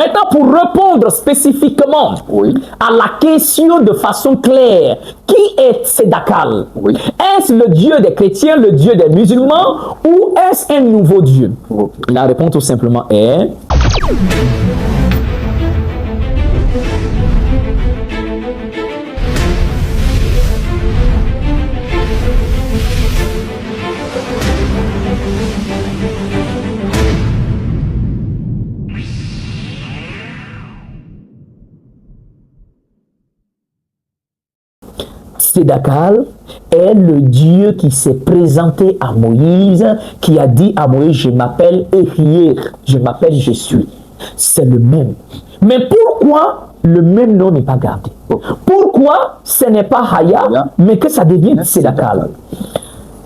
Maintenant, pour répondre spécifiquement à la question de façon claire, qui est Tzedakal? Est-ce le Dieu des chrétiens, le Dieu des musulmans, ou est-ce un nouveau Dieu? La réponse tout simplement est... Tzedakal est le Dieu qui s'est présenté à Moïse, qui a dit à Moïse, je m'appelle Ehyeh, je m'appelle je suis. C'est le même. Mais pourquoi le même nom n'est pas gardé? Pourquoi ce n'est pas Haya, mais que ça devienne Tzedakal?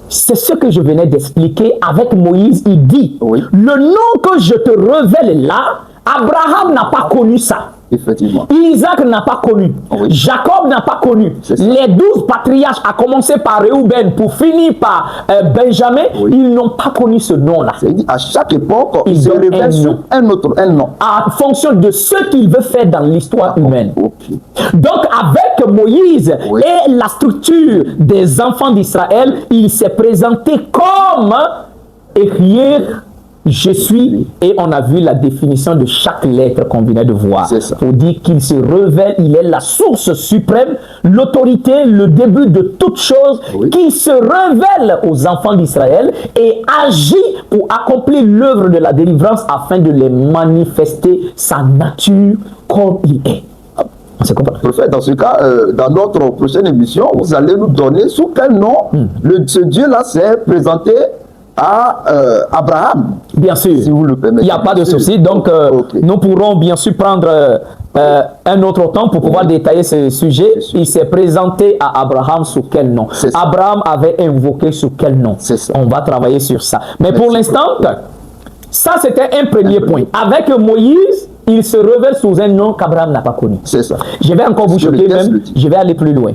C'est ce que je venais d'expliquer avec Moïse. Il dit, le nom que je te révèle là, Abraham n'a pas connu ça. Effectivement. Isaac n'a pas connu. Jacob n'a pas connu. Les 12 patriarches, à commencer par Réhouben pour finir par Benjamin, ils n'ont pas connu ce nom-là. À chaque époque, ils se révèlent sur un nom. En fonction de ce qu'il veut faire dans l'histoire humaine. Donc, avec Moïse et la structure des enfants d'Israël, il s'est présenté comme Ehyeh, je suis, et on a vu la définition de chaque lettre qu'on venait de voir. Pour dire qu'il se révèle, il est la source suprême, l'autorité, le début de toute chose, qui se révèle aux enfants d'Israël et agit pour accomplir l'œuvre de la délivrance afin de les manifester sa nature comme il est. Prophète, dans ce cas, dans notre prochaine émission, vous allez nous donner sous quel nom ce Dieu-là s'est présenté à Abraham. Bien sûr, si vous le permettez. Il n'y a pas de souci. Donc, nous pourrons bien sûr prendre un autre temps pour pouvoir détailler ce sujet. Il s'est présenté à Abraham sous quel nom? Abraham avait invoqué sous quel nom? On va travailler sur ça. Mais pour l'instant, ça c'était un premier point. Avec Moïse, il se révèle sous un nom qu'Abraham n'a pas connu. C'est ça. Je vais encore vous choquer même. Je vais aller plus loin.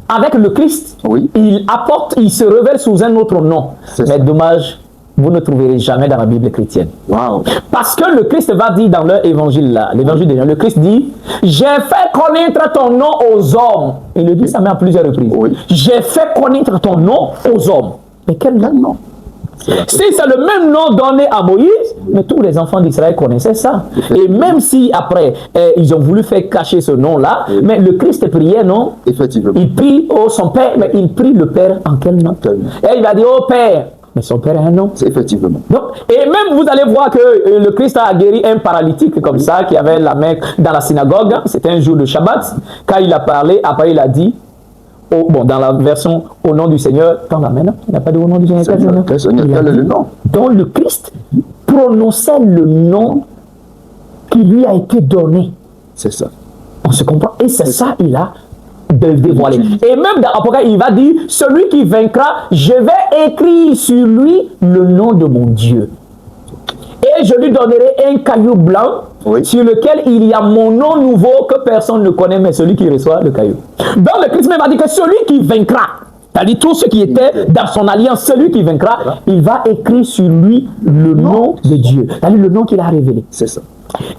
Avec le Christ, il se révèle sous un autre nom. Mais dommage, vous ne trouverez jamais dans la Bible chrétienne. Parce que le Christ va dire dans leur évangile là, l'évangile de Jean, le Christ dit, j'ai fait connaître ton nom aux hommes. Il le dit ça même à plusieurs reprises. J'ai fait connaître ton nom aux hommes. Mais quel nom? Si c'est le même nom donné à Moïse, mais tous les enfants d'Israël connaissaient ça. Et même si après, ils ont voulu faire cacher ce nom-là, mais le Christ priait, non? Effectivement. Il prie, oh son Père, mais il prie le Père en quel nom? Et il va dire, oh Père, mais son Père a un nom. Effectivement. Donc, et même vous allez voir que le Christ a guéri un paralytique comme ça, qui avait la main dans la synagogue. C'était un jour de Shabbat. Quand il a parlé, après il a dit, dans la version au nom du Seigneur, quand la main, il n'a pas dit au nom du Seigneur. Quel est le nom? Donc le Christ prononçait le nom qui lui a été donné. C'est ça. On se comprend. Et c'est ça, il a dévoilé. Et même dans Apocalypse, il va dire, celui qui vaincra, je vais écrire sur lui le nom de mon Dieu. Et je lui donnerai un caillou blanc sur lequel il y a mon nom nouveau que personne ne connaît, mais celui qui reçoit le caillou. Donc le Christ même a dit que celui qui vaincra, c'est-à-dire tout ce qui était dans son alliance, celui qui vaincra, il va écrire sur lui le nom de Dieu, c'est-à-dire le nom qu'il a révélé. C'est ça.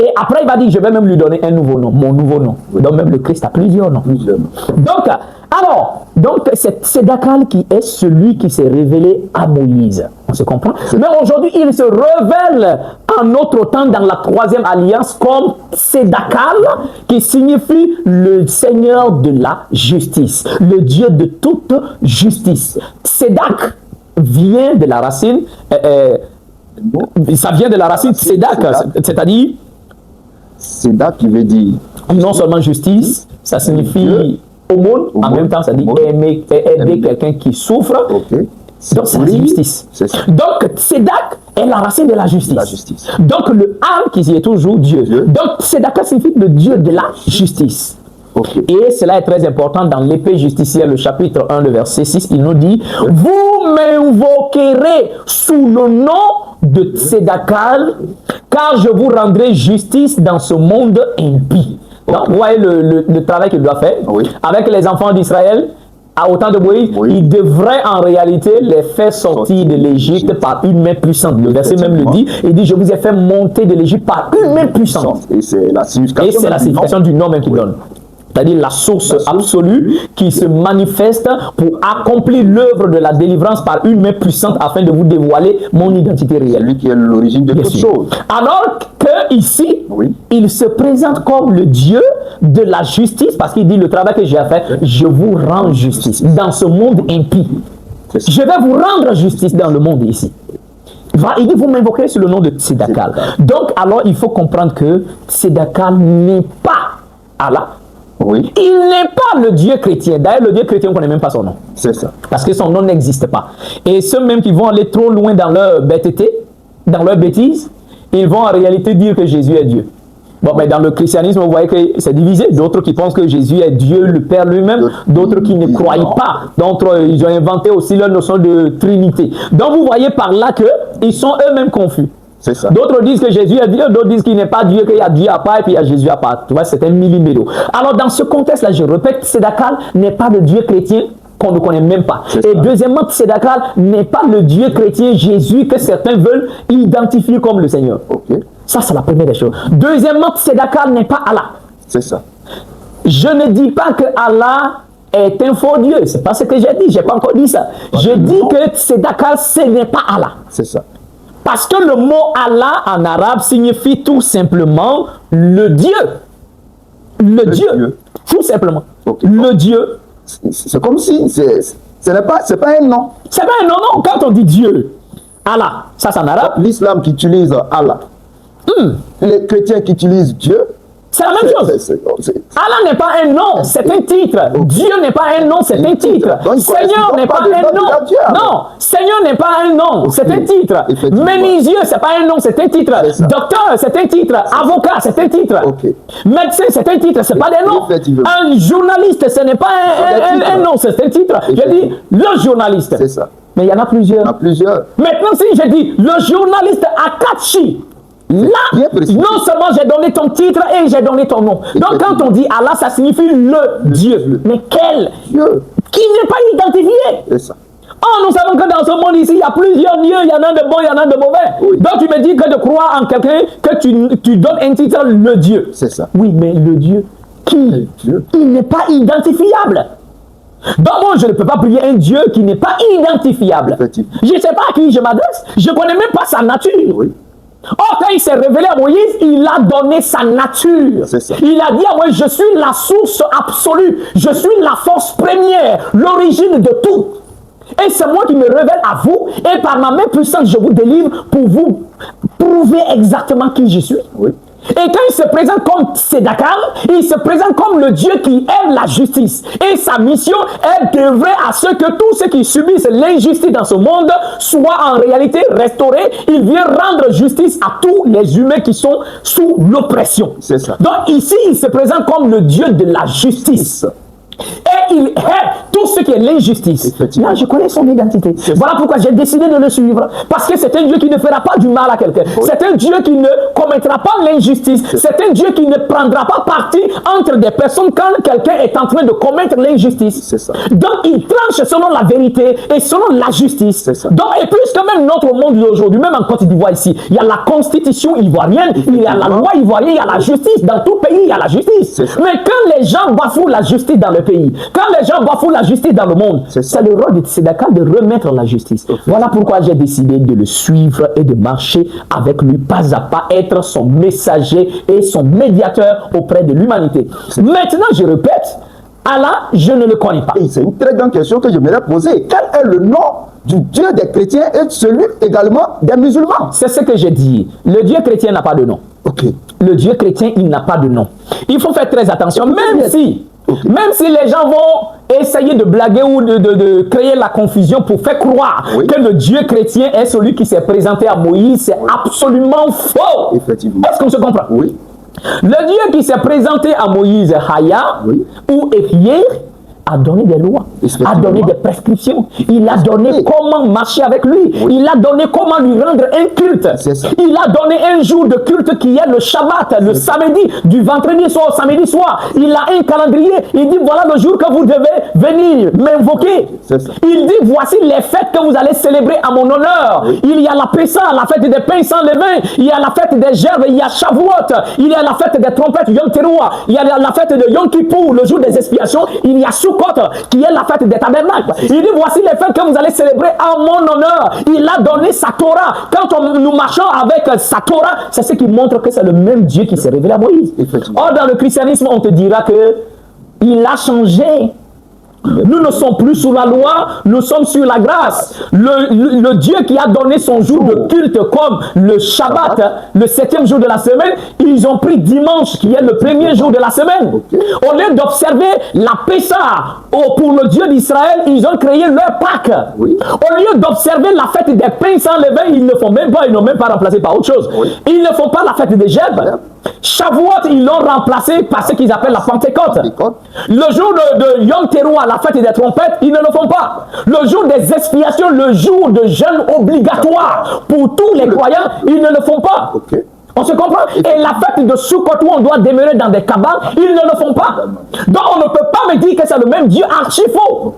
Et après il va dire, je vais même lui donner un nouveau nom, mon nouveau nom. Donc même le Christ a plusieurs noms. Donc c'est Tzedakal qui est celui qui s'est révélé à Moïse. On se comprend? Mais aujourd'hui, il se révèle en notre temps dans la troisième alliance comme Tzedakal, qui signifie le Seigneur de la justice, le Dieu de toute justice. Tzedak vient de la racine, ça vient de la racine Tzedak, c'est-à-dire Tzedak qui veut dire non seulement justice, ça signifie aumône, en même temps ça dit aider quelqu'un qui souffre. Donc c'est la justice. Donc Tzedak est la racine de la justice. Donc le Am qui est toujours Dieu. Donc Tzedaka signifie le Dieu de la justice. Et cela est très important dans l'épée justicière, le chapitre 1, le verset 6, il nous dit, vous m'invoquerez sous le nom de Tzedakal, car je vous rendrai justice dans ce monde impie. Donc, vous voyez le travail qu'il doit faire avec les enfants d'Israël. au temps de Moïse, il devrait en réalité les faire sortir de l'Égypte par une main puissante. Le verset même le dit, il dit, je vous ai fait monter de l'Égypte par une main puissante. Et c'est la signification du nom même qu'il donne. C'est-à-dire la source absolue qui se manifeste pour accomplir l'œuvre de la délivrance par une main puissante afin de vous dévoiler mon identité réelle. Lui qui est l'origine de toutes choses. Alors que ici, il se présente comme le Dieu de la justice parce qu'il dit le travail que j'ai fait, je vous rends justice dans ce monde impie. Je vais vous rendre justice dans le monde ici. Il dit, vous m'invoquerez sur le nom de Tsedakal. Donc, alors, il faut comprendre que Tsedakal n'est pas Allah. Oui. Il n'est pas le Dieu chrétien. D'ailleurs, le Dieu chrétien, on ne connaît même pas son nom. C'est ça. Parce que son nom n'existe pas. Et ceux même qui vont aller trop loin dans leur bêteté, dans leur bêtise, ils vont en réalité dire que Jésus est Dieu. Bon, mais dans le christianisme, vous voyez que c'est divisé. D'autres qui pensent que Jésus est Dieu, le Père lui-même. D'autres qui ne croient pas. D'autres, ils ont inventé aussi leur notion de Trinité. Donc, vous voyez par là qu'ils sont eux-mêmes confus. D'autres disent que Jésus est Dieu, d'autres disent qu'il n'est pas Dieu, qu'il y a Dieu à part et puis il y a Jésus à part. Tu vois, c'est un millimélo. Alors, dans ce contexte-là, je répète, Tsedakal n'est pas le Dieu chrétien qu'on ne connaît même pas. Et deuxièmement, Tsedakal n'est pas le Dieu chrétien Jésus que certains veulent identifier comme le Seigneur. Ça, c'est la première des choses. Deuxièmement, Tsedakal n'est pas Allah. C'est ça. Je ne dis pas que Allah est un faux Dieu. C'est pas ce que j'ai dit. Je n'ai pas encore dit ça. Je dis que Tsedakal, ce n'est pas Allah. C'est ça. Parce que le mot Allah en arabe signifie tout simplement le Dieu. Le Dieu. Tout simplement. Le Dieu. C'est comme si c'est pas un nom. C'est pas un nom, non. Quand on dit Dieu, Allah, ça c'est en arabe. L'islam qui utilise Allah. Les chrétiens qui utilisent Dieu. C'est la même chose. Allah n'est pas un nom, c'est un titre. Dieu n'est pas un nom, c'est un titre. Seigneur n'est pas un nom. Non, Seigneur n'est pas un nom, c'est un titre. Menuisier, c'est pas un nom, c'est un titre. Docteur, c'est un titre. Avocat, c'est un titre. Médecin, c'est un titre, c'est pas des noms. Un journaliste, ce n'est pas un nom, c'est un titre. Je dis le journaliste. C'est ça. Mais il y en a plusieurs. Il y en a plusieurs. Maintenant, si je dis le journaliste Akachi, là, non seulement j'ai donné ton titre et j'ai donné ton nom. Donc quand on dit Allah, ça signifie le Dieu. Mais quel Dieu? Qui n'est pas identifié. C'est ça. Oh, nous savons que dans ce monde ici, il y a plusieurs dieux, il y en a de bons, il y en a de mauvais. Donc tu me dis que de croire en quelqu'un, que tu donnes un titre, le Dieu. C'est ça. Oui, mais le Dieu, qui? Il n'est pas identifiable. Donc moi, je ne peux pas prier un Dieu qui n'est pas identifiable. Je ne sais pas à qui je m'adresse. Je ne connais même pas sa nature. Or, quand il s'est révélé à Moïse, il a donné sa nature. Il a dit à Moïse, je suis la source absolue. Je suis la force première, l'origine de tout. Et c'est moi qui me révèle à vous. Et par ma main puissante, je vous délivre pour vous prouver exactement qui je suis. Et quand il se présente comme Tsedakal, il se présente comme le Dieu qui aime la justice. Et sa mission est d'œuvrer à ce que tous ceux qui subissent l'injustice dans ce monde soient en réalité restaurés. Il vient rendre justice à tous les humains qui sont sous l'oppression. C'est ça. Donc ici, il se présente comme le Dieu de la justice. Et il hait tout ce qui est l'injustice. Là, je connais son identité. Voilà pourquoi j'ai décidé de le suivre. Parce que c'est un Dieu qui ne fera pas du mal à quelqu'un. C'est un Dieu qui ne commettra pas l'injustice. C'est un Dieu qui ne prendra pas parti entre des personnes quand quelqu'un est en train de commettre l'injustice. Donc, il tranche selon la vérité et selon la justice. Donc, et puisque même notre monde d'aujourd'hui, même en Côte d'Ivoire ici, il y a la constitution ivoirienne, il y a la loi ivoirienne, il y a la justice. Dans tout pays, il y a la justice. Mais quand les gens bafouent la justice dans le pays, quand les gens bafouent la justice dans le monde, c'est le rôle de Tsedakal de remettre la justice. Voilà pourquoi j'ai décidé de le suivre et de marcher avec lui pas à pas, être son messager et son médiateur auprès de l'humanité. Maintenant, je répète, Allah, je ne le connais pas. C'est une très grande question que je me poser. Quel est le nom du Dieu des chrétiens et celui également des musulmans? C'est ce que j'ai dit. Le Dieu chrétien n'a pas de nom. Le Dieu chrétien, il n'a pas de nom. Il faut faire très attention, même si les gens vont essayer de blaguer ou de créer la confusion pour faire croire que le Dieu chrétien est celui qui s'est présenté à Moïse, c'est absolument faux. Est-ce qu'on se comprend? Oui. Le Dieu qui s'est présenté à Moïse, Haya ou Ehyeh, a donné des lois, a donné des prescriptions. Il a donné comment marcher avec lui. Il a donné comment lui rendre un culte. Il a donné un jour de culte qui est le Shabbat, le samedi, du vendredi soir au samedi soir. Il a un calendrier. Il dit voilà le jour que vous devez venir m'invoquer. Il dit voici les fêtes que vous allez célébrer à mon honneur. Il y a la Pessa, la fête des pains sans levain. Il y a la fête des gerbes, il y a Shavuot. Il y a la fête des trompettes, Yom Teruah. Il y a la fête de Yom Kippur, le jour des expiations. Il y a Sukkot, qui est la fête des tabernacles. Il dit voici les fêtes que vous allez célébrer à mon honneur. Il a donné sa Torah. Quand nous marchons avec sa Torah, c'est ce qui montre que c'est le même Dieu qui s'est révélé à Moïse. Or, dans le christianisme, on te dira que il a changé. Nous ne sommes plus sous la loi, nous sommes sur la grâce. Le Dieu qui a donné son jour de culte comme le Shabbat, le 7e jour de la semaine, ils ont pris dimanche qui est le premier jour de la semaine. Au lieu d'observer la Pessa pour le Dieu d'Israël, ils ont créé leur Pâques. Au lieu d'observer la fête des pains sans levain, ils ne font même pas, ils n'ont même pas remplacé par autre chose. Ils ne font pas la fête des gerbes. Shavuot, ils l'ont remplacé par ce qu'ils appellent la Pentecôte. Le jour de Yom Teruah, la fête des trompettes, ils ne le font pas. Le jour des expiations, le jour de jeûne obligatoire pour tous les croyants, ils ne le font pas. On se comprend? Et la fête de Sukkot où on doit demeurer dans des cabanes, ils ne le font pas. Donc on ne peut pas me dire que c'est le même Dieu, archi faux.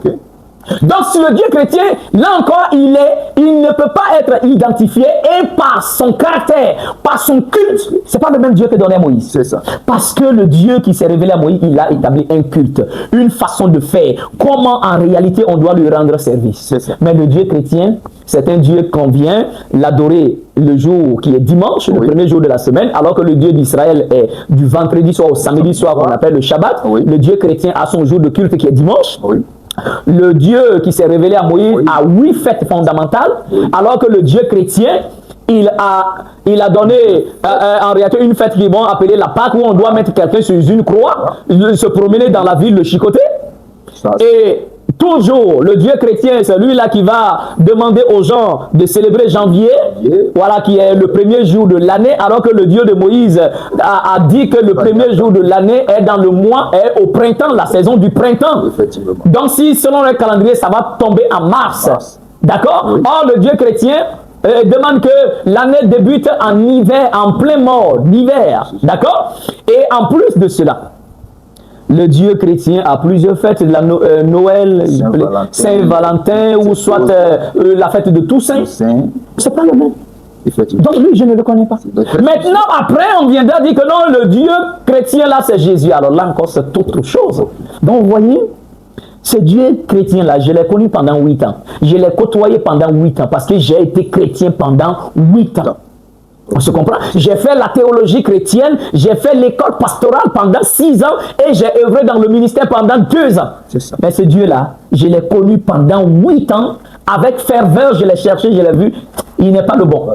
Donc si le Dieu chrétien, là encore, il ne peut pas être identifié et par son caractère, par son culte, c'est pas le même Dieu que donnait à Moïse. C'est ça. Parce que le Dieu qui s'est révélé à Moïse, il a établi un culte, une façon de faire, comment en réalité on doit lui rendre service. C'est ça. Mais le Dieu chrétien, c'est un Dieu qu'on vient l'adorer le jour qui est dimanche, le premier jour de la semaine, alors que le Dieu d'Israël est du vendredi soir au samedi soir qu'on appelle le Shabbat. Le Dieu chrétien a son jour de culte qui est dimanche. Le Dieu qui s'est révélé à Moïse a 8 fêtes fondamentales, alors que le Dieu chrétien, il a donné en réalité une fête qu'ils vont appeler la Pâque, où on doit mettre quelqu'un sur une croix, se promener dans la ville, le chicoter. Et toujours, le Dieu chrétien, c'est lui-là qui va demander aux gens de célébrer janvier, voilà, qui est le premier jour de l'année, alors que le Dieu de Moïse a dit que le premier jour de l'année est dans le mois, est au printemps, la saison du printemps. Donc si, selon le calendrier, ça va tomber en mars. D'accord? Or, le Dieu chrétien demande que l'année débute en hiver, en plein mort d'hiver. D'accord? Et en plus de cela, le Dieu chrétien a plusieurs fêtes, de la Noël, Saint-Valentin, ou soit la fête de Toussaint. C'est pas le même. Donc lui, je ne le connais pas. Maintenant, après, on viendra dire que non, le Dieu chrétien là, c'est Jésus. Alors là encore, c'est autre chose. Donc vous voyez, ce Dieu chrétien là, je l'ai connu pendant 8 ans. Je l'ai côtoyé pendant 8 ans parce que j'ai été chrétien pendant 8 ans. On se comprend? J'ai fait la théologie chrétienne, j'ai fait l'école pastorale pendant 6 ans et j'ai œuvré dans le ministère pendant 2 ans. Mais ce Dieu-là, je l'ai connu pendant 8 ans, avec ferveur, je l'ai cherché, je l'ai vu, il n'est pas le bon.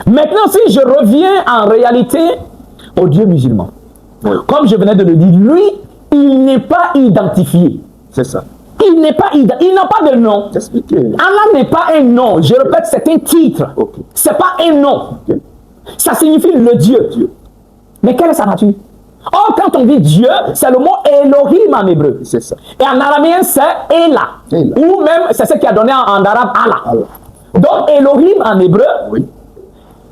Maintenant, si je reviens en réalité au Dieu musulman, comme je venais de le dire, lui, il n'est pas identifié. C'est ça. Il n'est pas il n'a pas de nom. Allah n'est pas un nom. Je répète, c'est un titre. C'est pas un nom. Ça signifie le Dieu. Mais quelle est sa nature? Or, quand on dit Dieu, c'est le mot Elohim en hébreu. C'est ça. Et en araméen, c'est Ela. Ou même, c'est ce qui a donné en arabe Allah. Donc, Elohim en hébreu,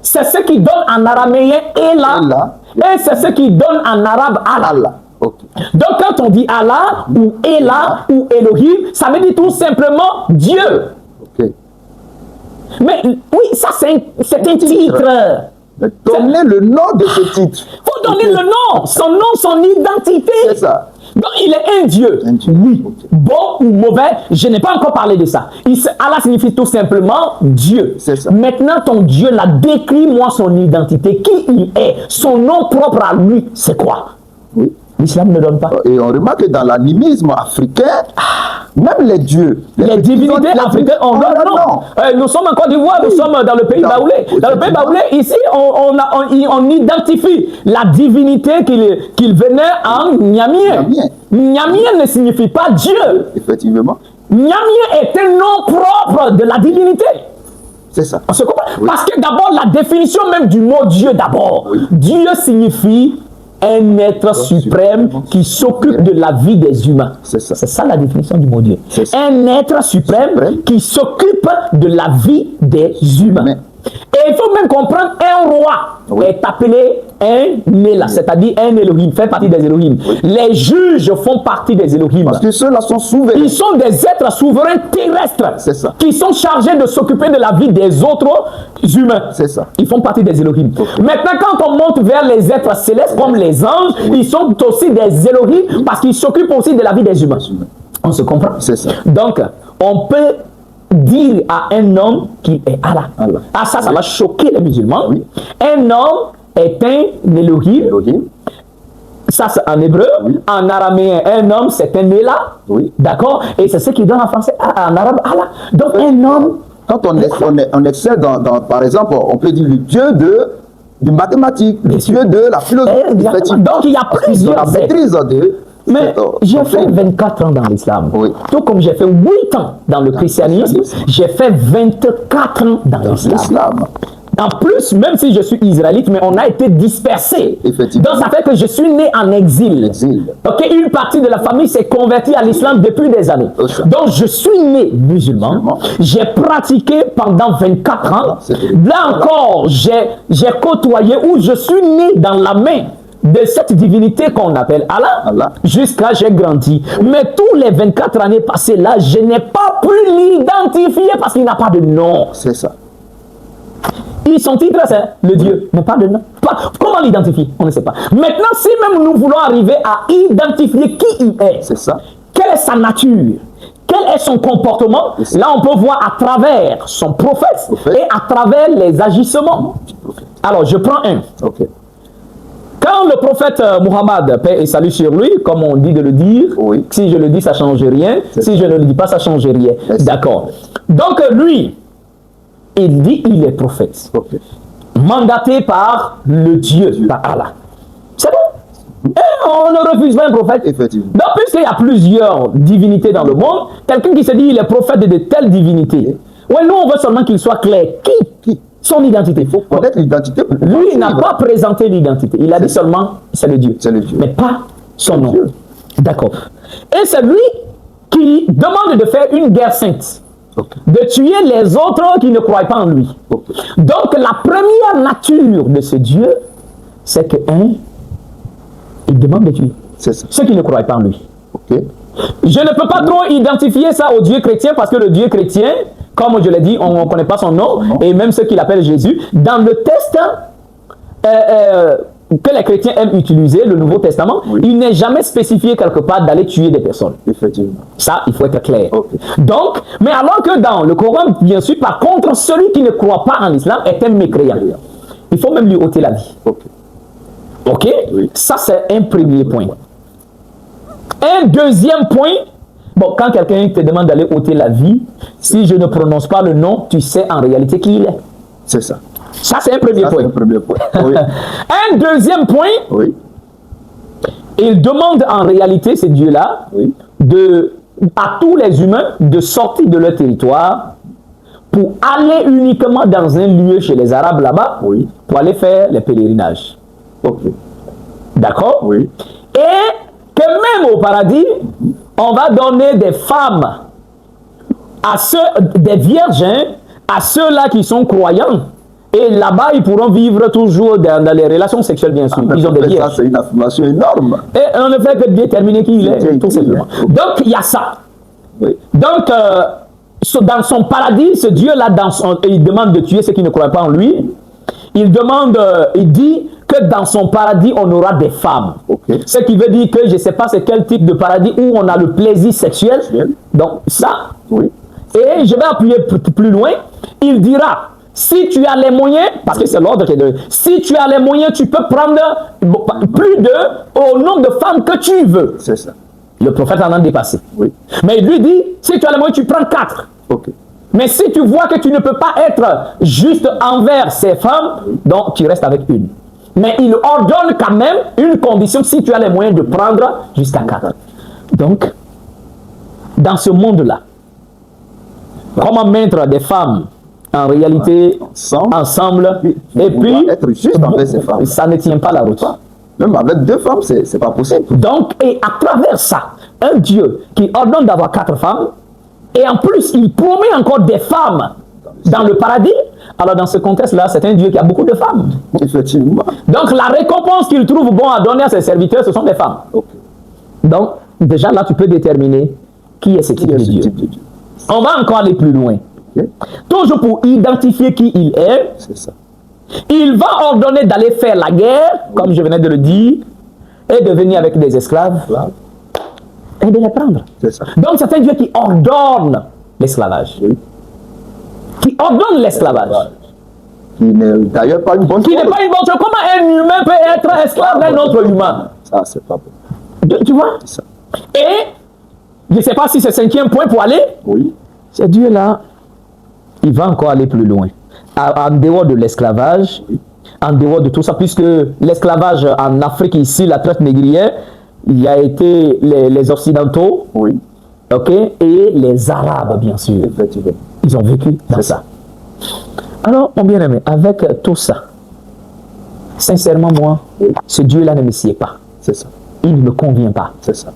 c'est ce qui donne en araméen Ela. Et c'est ce qui donne en arabe Allah. Donc quand on dit Allah ou Ela ou Elohim, ça veut dire tout simplement Dieu. Mais oui, ça c'est un titre. Donnez le nom de ce titre. Il faut donner le nom, son nom, son identité. C'est ça. Donc il est un Dieu. Oui. Bon ou mauvais, je n'ai pas encore parlé de ça. Allah signifie tout simplement Dieu. C'est ça. Maintenant ton Dieu là, décris-moi son identité. Qui il est? Son nom propre à lui, c'est quoi? L'islam ne donne pas. Et on remarque que dans l'animisme africain, même les dieux, les divinités africaines, on donne non. Nous sommes en Côte d'Ivoire, nous sommes dans le pays baoulé. Dans le pays baoulé, ici, on identifie la divinité qu'il venait en Nyamien. Nyamien ne signifie pas Dieu. Effectivement. Nyamien est un nom propre de la divinité. C'est ça. On se comprend? Parce que d'abord, la définition même du mot Dieu, d'abord, Dieu signifie un être suprême qui s'occupe de la vie des humains. C'est ça. C'est ça la définition du mot Dieu. C'est ça. Un être suprême qui s'occupe de la vie des humains. Et il faut même comprendre, un roi est appelé un Éla, c'est-à-dire un Elohim, fait partie des Elohim. Les juges font partie des Elohim. Parce que ceux-là sont souverains. Ils sont des êtres souverains terrestres. C'est ça. Qui sont chargés de s'occuper de la vie des autres humains. C'est ça. Ils font partie des Elohim. Maintenant, quand on monte vers les êtres célestes, comme les anges, ils sont aussi des Elohim parce qu'ils s'occupent aussi de la vie des humains. On se comprend? C'est ça. Donc, on peut dire à un homme qu'il est Allah. Ah, ça va choquer les musulmans. Oui. Un homme est un Elohim. Elohim. Ça, c'est en hébreu. Oui. En araméen, un homme, c'est un Éla. Oui. D'accord? Et c'est ce qui donne en français, en arabe, Allah. Donc, un homme. Quand on excelle par exemple, on peut dire le Dieu de mathématiques, le Dieu de la philosophie. Donc, il y a plusieurs la maîtrise de... Mais j'ai fait 24 ans dans l'islam. Oui. Tout comme j'ai fait 8 ans dans le christianisme, j'ai fait 24 ans dans l'islam. En plus, même si je suis israélite, mais on a été dispersés. Donc ça fait que je suis né en exil. Ok, une partie de la famille s'est convertie à l'islam depuis des années. Donc je suis né musulman. J'ai pratiqué pendant 24 ans. Là encore, j'ai côtoyé où je suis né dans la main de cette divinité qu'on appelle Allah, jusqu'à j'ai grandi. Mais tous les 24 années passées là, je n'ai pas pu l'identifier parce qu'il n'a pas de nom. C'est ça. Son titre, c'est le Dieu, mais pas de nom. Comment l'identifier? On ne sait pas. Maintenant, si même nous voulons arriver à identifier qui il est, c'est ça. Quelle est sa nature, quel est son comportement, là on peut voir à travers son prophète et à travers les agissements. Alors, je prends un. Okay. Quand le prophète Muhammad, paix et salut sur lui, comme on dit de le dire, si je le dis, ça ne change rien. Si je ne le dis pas, ça ne change rien. D'accord. Donc, lui, il dit il est prophète. Mandaté par le Dieu, par Allah. C'est bon. Et on ne refuse pas un prophète. Effectivement. Donc, puisqu'il y a plusieurs divinités dans le monde, quelqu'un qui se dit il est prophète de telle divinité, nous, on veut seulement qu'il soit clair. Qui? Son identité. Il faut connaître l'identité. Lui, il n'a pas présenté l'identité. Il a dit seulement, c'est le Dieu. Mais pas son nom. D'accord. Et c'est lui qui demande de faire une guerre sainte. De tuer les autres qui ne croient pas en lui. Donc, la première nature de ce Dieu, c'est que, il demande de tuer ceux qui ne croient pas en lui. Je ne peux pas trop identifier ça au Dieu chrétien parce que le Dieu chrétien, comme je l'ai dit, on ne connaît pas son nom, et même ceux qui l'appellent Jésus. Dans le texte que les chrétiens aiment utiliser, le Nouveau Testament, il n'est jamais spécifié quelque part d'aller tuer des personnes. Effectivement. Ça, il faut être clair. Donc, mais alors que dans le Coran, bien sûr, par contre, celui qui ne croit pas en l'islam est un mécréant. Il faut même lui ôter la vie. Ok? Ça, c'est un premier point. Un deuxième point, bon, quand quelqu'un te demande d'aller ôter la vie, si je ne prononce pas le nom, tu sais en réalité qui il est. C'est ça. Ça, c'est un premier point. Un deuxième point, il demande en réalité, ces dieux-là, à tous les humains de sortir de leur territoire pour aller uniquement dans un lieu chez les Arabes là-bas, pour aller faire les pèlerinages. D'accord? Et que même au paradis, on va donner des femmes à des vierges, à ceux-là qui sont croyants. Et là-bas, ils pourront vivre toujours dans les relations sexuelles, bien sûr. Ils ont des vierges. Ça, c'est une affirmation énorme. Et on ne fait que déterminer qui il est, tout simplement. Donc, il y a ça. Donc, dans son paradis, ce Dieu-là, il demande de tuer ceux qui ne croient pas en lui. Il dit que dans son paradis, on aura des femmes. Ce qui veut dire que je ne sais pas c'est quel type de paradis où on a le plaisir sexuel. Donc, ça. Et je vais appuyer plus loin. Il dira, si tu as les moyens, parce que c'est l'ordre qui est donné, si tu as les moyens, tu peux prendre au nombre de femmes que tu veux. C'est ça. Le prophète en a dépassé. Mais il lui dit, si tu as les moyens, tu prends 4. Mais si tu vois que tu ne peux pas être juste envers ces femmes, donc tu restes avec une. Mais il ordonne quand même une condition si tu as les moyens de prendre jusqu'à 4. Donc, dans ce monde-là, comment mettre des femmes en réalité ensemble et puis être juste envers ces femmes. Ça ne tient pas la route. Même avec 2 femmes, c'est pas possible. Donc, et à travers ça, un Dieu qui ordonne d'avoir 4 femmes, et en plus, il promet encore des femmes dans le paradis. Alors, dans ce contexte-là, c'est un Dieu qui a beaucoup de femmes. Effectivement. Donc, la récompense qu'il trouve bon à donner à ses serviteurs, ce sont des femmes. Okay. Donc, déjà là, tu peux déterminer qui est ce type de Dieu. On va encore aller plus loin. Okay. Toujours pour identifier qui il est, c'est ça. Il va ordonner d'aller faire la guerre, comme je venais de le dire, et de venir avec des esclaves et de les prendre. C'est ça. Donc, c'est un Dieu qui ordonne l'esclavage. Oui. Qui ordonne l'esclavage. Qui n'est d'ailleurs pas une bonne chose. Qui n'est pas une bonne chose. Comment un humain peut être esclave d'un autre humain? Ça, c'est pas bon. Tu vois? C'est ça. Et, je ne sais pas si c'est le 5e point pour aller. Oui. Ce Dieu-là, il va encore aller plus loin. En dehors de l'esclavage, en dehors de tout ça, puisque l'esclavage en Afrique, ici, la traite négrière, il y a été les Occidentaux, oui. Ok, et les Arabes, bien sûr. Effectivement. Ils ont vécu dans ça. Alors, mon bien-aimé, avec tout ça, sincèrement, moi, ce Dieu-là ne me sied pas. C'est ça. Il ne me convient pas. C'est ça.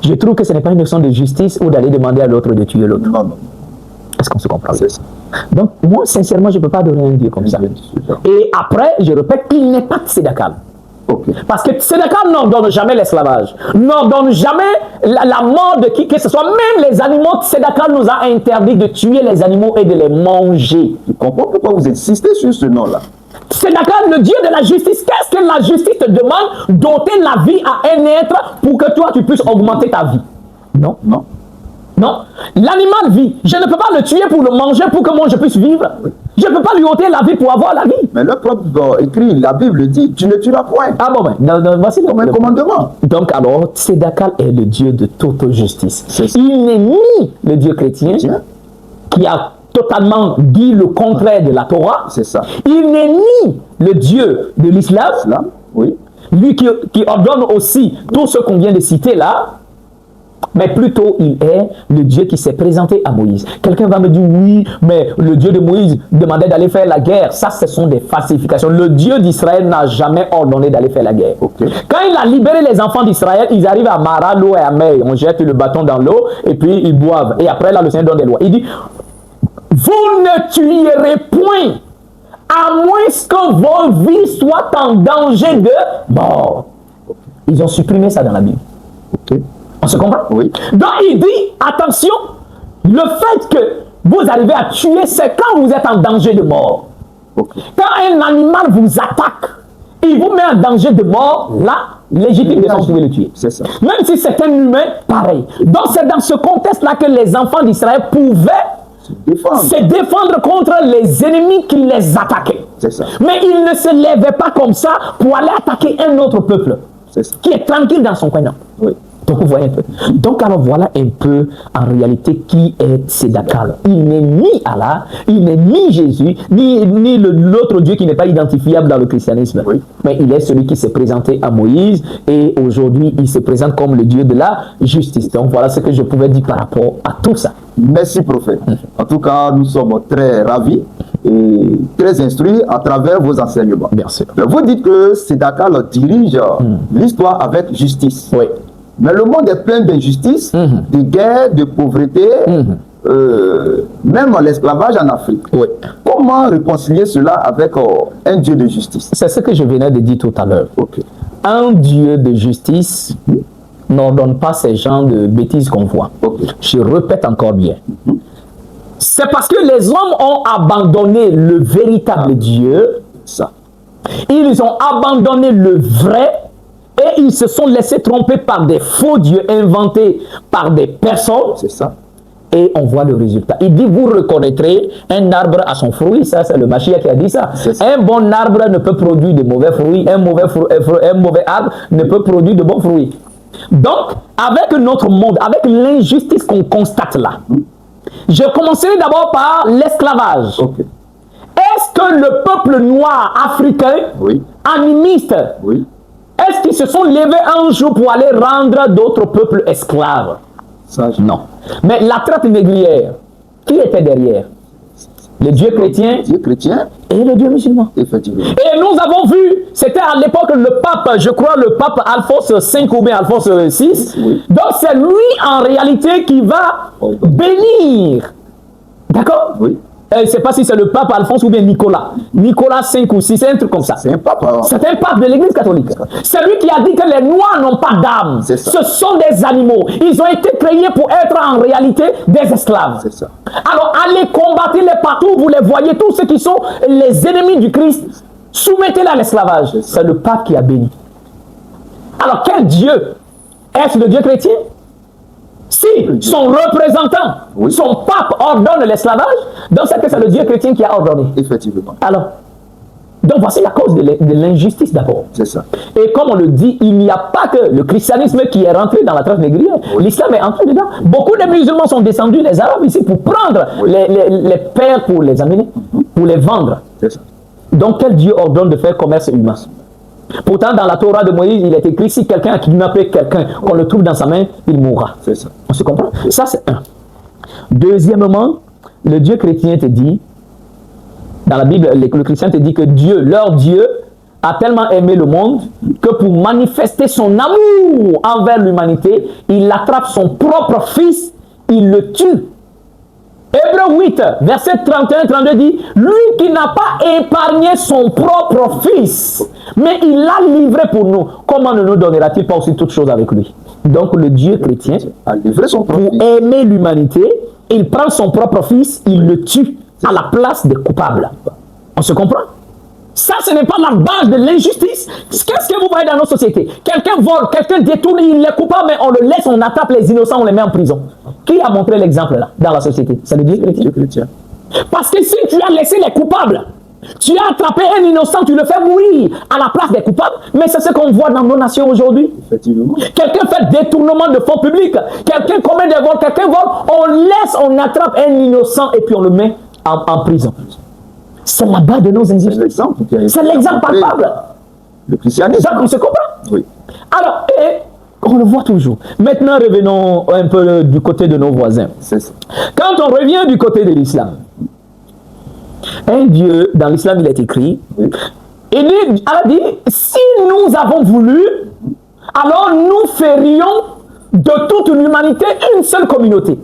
Je trouve que ce n'est pas une notion de justice ou d'aller demander à l'autre de tuer l'autre. Non, non. Est-ce qu'on se comprend? C'est ça. Donc, moi, sincèrement, je ne peux pas donner un Dieu comme ça. Et après, je répète, il n'est pas Tzedakal. Okay. Parce que Tzedakal n'ordonne jamais l'esclavage, n'ordonne jamais la mort de qui que ce soit. Même les animaux, Tzedakal nous a interdit de tuer les animaux et de les manger. Je comprends pourquoi vous insistez sur ce nom-là. Tzedakal, le Dieu de la justice. Qu'est-ce que la justice te demande? Doter la vie à un être pour que toi, tu puisses augmenter ta vie. Non. Non. Non. L'animal vit. Je ne peux pas le tuer pour le manger pour que moi je puisse vivre. Je ne peux pas lui ôter la vie pour avoir la vie. Mais le propre écrit, la Bible dit, tu ne tueras point. Ah bon, voici le commandement. Donc alors, Tzedakal est le Dieu de toute justice. Il n'est ni le Dieu chrétien qui a totalement dit le contraire de la Torah. C'est ça. Il n'est ni le Dieu de l'islam. Oui. Lui qui ordonne aussi tout ce qu'on vient de citer là. Mais plutôt, il est le Dieu qui s'est présenté à Moïse. Quelqu'un va me dire, oui, mais le Dieu de Moïse demandait d'aller faire la guerre. Ça, ce sont des falsifications. Le Dieu d'Israël n'a jamais ordonné d'aller faire la guerre. Okay. Quand il a libéré les enfants d'Israël, ils arrivent à Mara, l'eau est amère. On jette le bâton dans l'eau et puis ils boivent. Et après, là, le Seigneur donne des lois. Il dit, vous ne tuerez point, à moins que vos vies soient en danger de mort. Okay. Ils ont supprimé ça dans la Bible. Okay. On se comprend? Oui. Donc il dit, attention, le fait que vous arrivez à tuer, c'est quand vous êtes en danger de mort. Okay. Quand un animal vous attaque, il vous met en danger de mort, là, légitime défense, vous pouvez le tuer. C'est ça. Même si c'est un humain, pareil. Donc c'est dans ce contexte-là que les enfants d'Israël pouvaient se défendre contre les ennemis qui les attaquaient. C'est ça. Mais ils ne se levaient pas comme ça pour aller attaquer un autre peuple qui est tranquille dans son coin. Oui. Donc, vous voyez un peu. Donc, alors, voilà un peu, en réalité, qui est Tzedakal. Il n'est ni Allah, il n'est ni Jésus, ni l'autre Dieu qui n'est pas identifiable dans le christianisme. Oui. Mais il est celui qui s'est présenté à Moïse et aujourd'hui, il se présente comme le Dieu de la justice. Donc, voilà ce que je pouvais dire par rapport à tout ça. Merci, prophète. En tout cas, nous sommes très ravis et très instruits à travers vos enseignements. Bien sûr. Vous dites que Tzedakal dirige l'histoire avec justice. Oui. Mais le monde est plein d'injustice, de guerre, de pauvreté, même l'esclavage en Afrique. Oui. Comment réconcilier cela avec un Dieu de justice? C'est ce que je venais de dire tout à l'heure. Okay. Un Dieu de justice n'ordonne pas ces genres de bêtises qu'on voit. Okay. Je répète encore bien. C'est parce que les hommes ont abandonné le véritable Dieu. Ça. Ils ont abandonné le vrai. Et ils se sont laissés tromper par des faux dieux inventés par des personnes. C'est ça. Et on voit le résultat. Il dit, vous reconnaîtrez un arbre à son fruit. Ça, c'est le Mashiach qui a dit ça. Un bon arbre ne peut produire de mauvais fruits. Un mauvais arbre ne peut produire de bons fruits. Donc, avec notre monde, avec l'injustice qu'on constate là, je commencerai d'abord par l'esclavage. Okay. Est-ce que le peuple noir africain, animiste, est-ce qu'ils se sont levés un jour pour aller rendre d'autres peuples esclaves? Ça, non. Mais la traite négrière, qui était derrière? Le Dieu chrétien et le Dieu musulman. Effectivement. Et nous avons vu, c'était à l'époque le pape, je crois le pape Alphonse V ou bien Alphonse VI. Oui. Donc c'est lui en réalité qui va bénir. D'accord? Oui. Je ne sais pas si c'est le pape Alphonse ou bien Nicolas. Nicolas 5 ou 6, c'est un truc comme ça. C'est un pape. C'est un pape de l'église catholique. C'est lui qui a dit que les noirs n'ont pas d'âme. Ce sont des animaux. Ils ont été créés pour être en réalité des esclaves. C'est ça. Alors allez combattre-les partout. Vous les voyez, tous ceux qui sont les ennemis du Christ. Soumettez-les à l'esclavage. C'est le pape qui a béni. Alors quel Dieu? Est-ce le Dieu chrétien? Si son représentant, son pape ordonne l'esclavage, donc c'est que c'est le Dieu chrétien qui a ordonné. Effectivement. Alors, donc voici la cause de l'injustice d'abord. C'est ça. Et comme on le dit, il n'y a pas que le christianisme qui est rentré dans la traite négrière. L'islam est entré dedans. Beaucoup de musulmans sont descendus, les Arabes ici, pour prendre les pères pour les amener, pour les vendre. C'est ça. Donc quel Dieu ordonne de faire commerce humain? Pourtant, dans la Torah de Moïse, il est écrit, si quelqu'un a kidnappé quelqu'un, qu'on le trouve dans sa main, il mourra. C'est ça. On se comprend? Ça, c'est un. Deuxièmement, le Dieu chrétien te dit, dans la Bible, le chrétien te dit que Dieu, leur Dieu, a tellement aimé le monde que pour manifester son amour envers l'humanité, il attrape son propre fils, il le tue. Hébreux 8, verset 31-32 dit, lui qui n'a pas épargné son propre fils, mais il l'a livré pour nous, comment ne nous donnera-t-il pas aussi toutes choses avec lui? Donc le Dieu chrétien a livré son propre pour aimer l'humanité, il prend son propre fils, il le tue à la place des coupables. On se comprend? Ça, ce n'est pas la base de l'injustice. Qu'est-ce que vous voyez dans nos sociétés? Quelqu'un vole, quelqu'un détourne, il est coupable, mais on le laisse, on attrape les innocents, on les met en prison. Qui a montré l'exemple là, dans la société? C'est le Dieu chrétien. Parce que si tu as laissé les coupables, tu as attrapé un innocent, tu le fais mourir à la place des coupables, mais c'est ce qu'on voit dans nos nations aujourd'hui. Quelqu'un fait détournement de fonds publics, quelqu'un commet des vols, quelqu'un vole, on laisse, on attrape un innocent et puis on le met en prison. C'est la base de nos injustices. C'est l'exemple palpable. Le christianisme. Ça, on se comprend? Oui. Alors, on le voit toujours. Maintenant, revenons un peu du côté de nos voisins. C'est ça. Quand on revient du côté de l'islam, un Dieu, dans l'islam, il est écrit, il a dit, si nous avons voulu, alors nous ferions de toute l'humanité une seule communauté.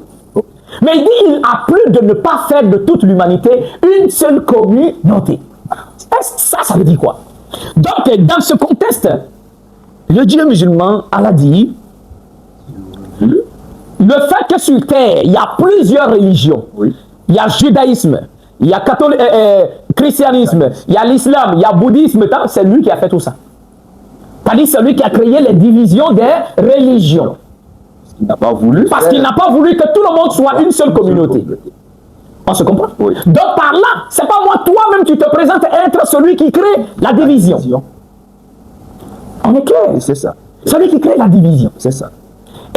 Mais il dit, il a plu de ne pas faire de toute l'humanité une seule communauté. Ça veut dire quoi? Donc, dans ce contexte, le Dieu musulman, Allah dit, le fait que sur terre, il y a plusieurs religions. Il y a judaïsme, il y a christianisme, il y a l'islam, il y a bouddhisme, c'est lui qui a fait tout ça. C'est-à-dire, c'est lui qui a créé les divisions des religions. Il n'a pas voulu. Parce qu'il n'a pas voulu que tout le monde soit une seule communauté. On se comprend? Oui. Donc par là, c'est pas moi, toi-même, tu te présentes être celui qui crée la division. On est clair? C'est ça. Celui qui crée la division. C'est ça.